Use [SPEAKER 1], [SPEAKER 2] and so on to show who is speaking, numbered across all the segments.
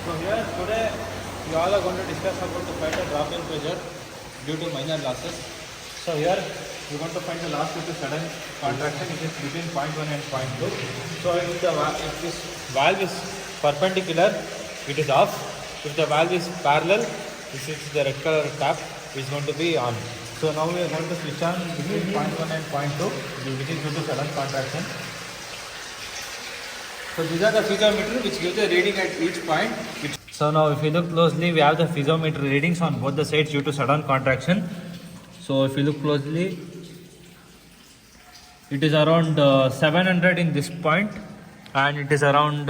[SPEAKER 1] So here today we all are going to discuss about the find a drop in pressure due to minor losses. So here we are going to find the loss due to sudden contraction. It is between point 0.1 and point 0.2. So if this valve is perpendicular, it is off. If the valve is parallel, this is the red color tap is going to be on. So now we are going to switch on between point 0.1 and point 0.2, which is due to sudden contraction. So these are the piezometer which gives the reading at each point. So now if you look closely, we have the piezometer readings on both the sides due to sudden contraction. So if you look closely, it is around 700 in this point and it is around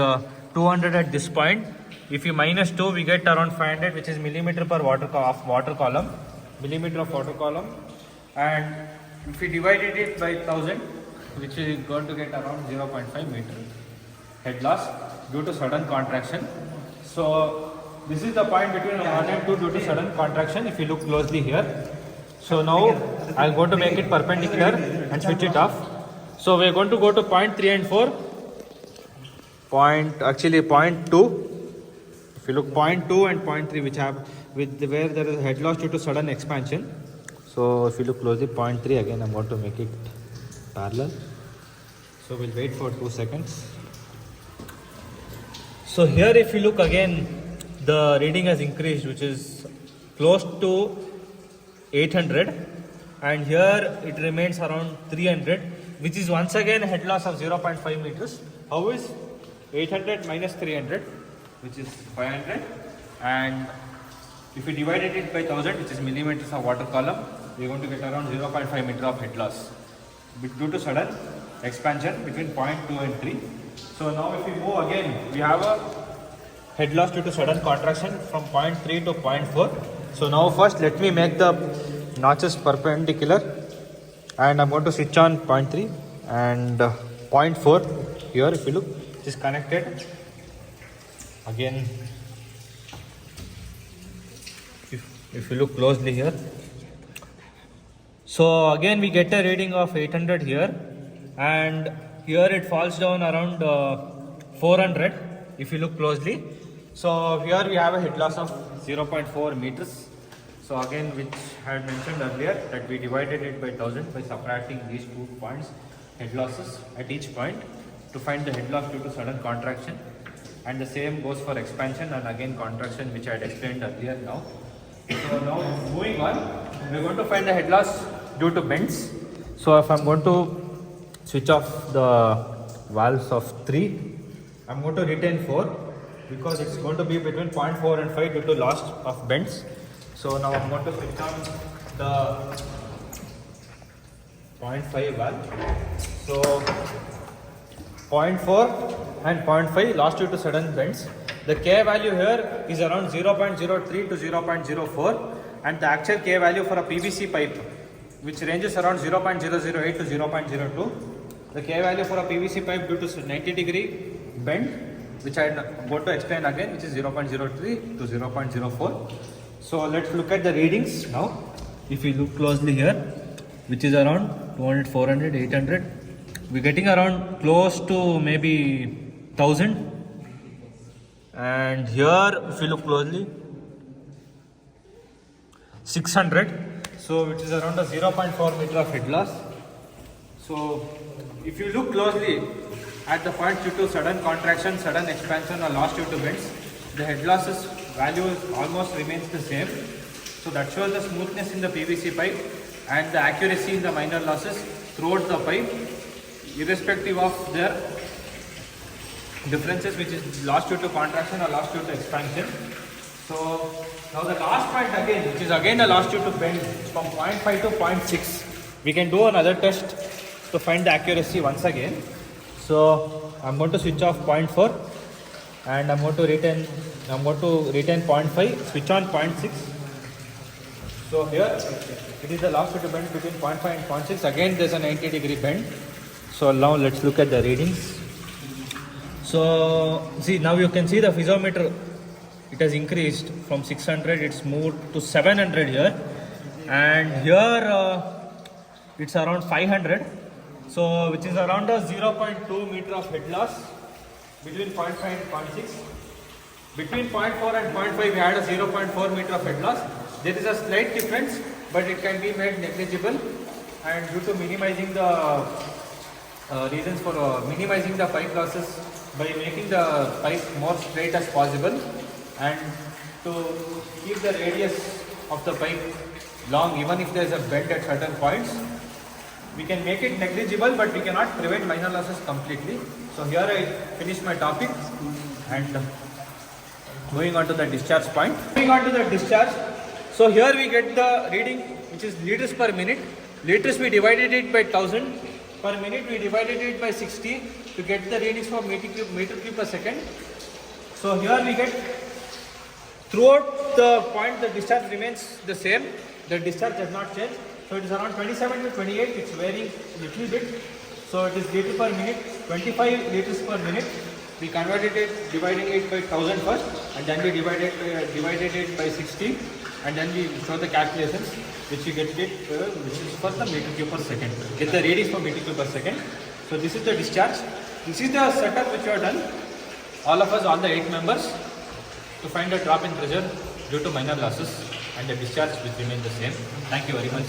[SPEAKER 1] 200 at this point. If you minus 2, we get around 500, which is millimeter per water column, millimeter of water column. And if we divided it by 1000, which is going to get around 0.5 meter head loss due to sudden contraction. So this is the point between 1 and 2 due to sudden contraction. If you look closely here. So now I'll go to make it perpendicular and switch it off. So we're going to go to point 3 and 4. Point 2. If you look point 2 and point 3, which have where there is a head loss due to sudden expansion. So if you look closely, point 3 again, I'm going to make it parallel. So we'll wait for 2 seconds. So here if you look again, the reading has increased, which is close to 800, and here it remains around 300, which is once again a head loss of 0.5 meters. How is 800 minus 300, which is 500, and if we divided it by 1000, which is millimeters of water column, we are going to get around 0.5 meter of head loss due to sudden expansion between point 2 and 3. So now if we move again, we have a head loss due to sudden contraction from point 3 to point 4. So now first let me make the notches perpendicular, and I'm going to switch on point 3 and point 4 here. If you look, it is connected again. If you look closely here, so again we get a reading of 800 here, and here it falls down around 400 if you look closely. So here we have a head loss of 0.4 meters. So again, which I had mentioned earlier, that we divided it by 1000 by subtracting these 2 points head losses at each point to find the head loss due to sudden contraction, and the same goes for expansion and again contraction, which I had explained earlier now. So now moving on, we are going to find the head loss due to bends. So if I am going to switch off the valves of 3, I am going to retain 4 because it's going to be between 0.4 and 5 due to loss of bends. So now I'm going to switch on the 0.5 valve. So 0.4 and 0.5 lost due to sudden bends. The K value here is around 0.03 to 0.04, and the actual K value for a PVC pipe, which ranges around 0.008 to 0.02. The K value for a PVC pipe due to 90-degree bend, which I am going to explain again, which is 0.03 to 0.04. So let's look at the readings now. If you look closely here, which is around 200, 400, 800, we're getting around close to maybe 1000. And here, if you look closely, 600. So which is around a 0.4 meter of head loss. So if you look closely at the point due to sudden contraction, sudden expansion or loss due to bends, the head losses value almost remains the same. So that shows the smoothness in the PVC pipe and the accuracy in the minor losses throughout the pipe, irrespective of their differences, which is loss due to contraction or loss due to expansion. So now the last point again, which is again a loss due to bend, from 0.5 to 0.6. We can do another test to find the accuracy once again. So I'm going to switch off 0.4 and I'm going to retain 0.5, switch on 0.6. So here it is the loss due to bend between 0.5 and 0.6. Again there's a 90-degree bend. So now let's look at the readings. So see, now you can see the piezometer, it has increased from 600, it's moved to 700 here, and here it's around 500. So which is around a 0.2 meter of head loss between 0.5 and 0.6. Between 0.4 and 0.5 we had a 0.4 meter of head loss. There is a slight difference, but it can be made negligible, and due to minimizing the reasons for minimizing the pipe losses by making the pipe more straight as possible, and to keep the radius of the pipe long even if there is a bend at certain points. We can make it negligible, but we cannot prevent minor losses completely. So here I finish my topic and moving on to the discharge point. Moving on to the discharge. So here we get the reading which is liters per minute. Liters we divided it by 1000. Per minute we divided it by 60 to get the readings for meter cube per second. So here we get throughout the point the discharge remains the same. The discharge does not change. So it is around 27 to 28. It's varying little bit. So it is liter per minute, 25 liters per minute. We converted it, dividing it by 1000 first, and then we divided it by 60, and then we show the calculations, which you get it, which is for the meter cube per second. Get the readings for meter cube per second. So this is the discharge. This is the setup which we have done. All of us, all the 8 members, to find a drop in pressure due to minor losses and the discharge which remain the same. Thank you very much.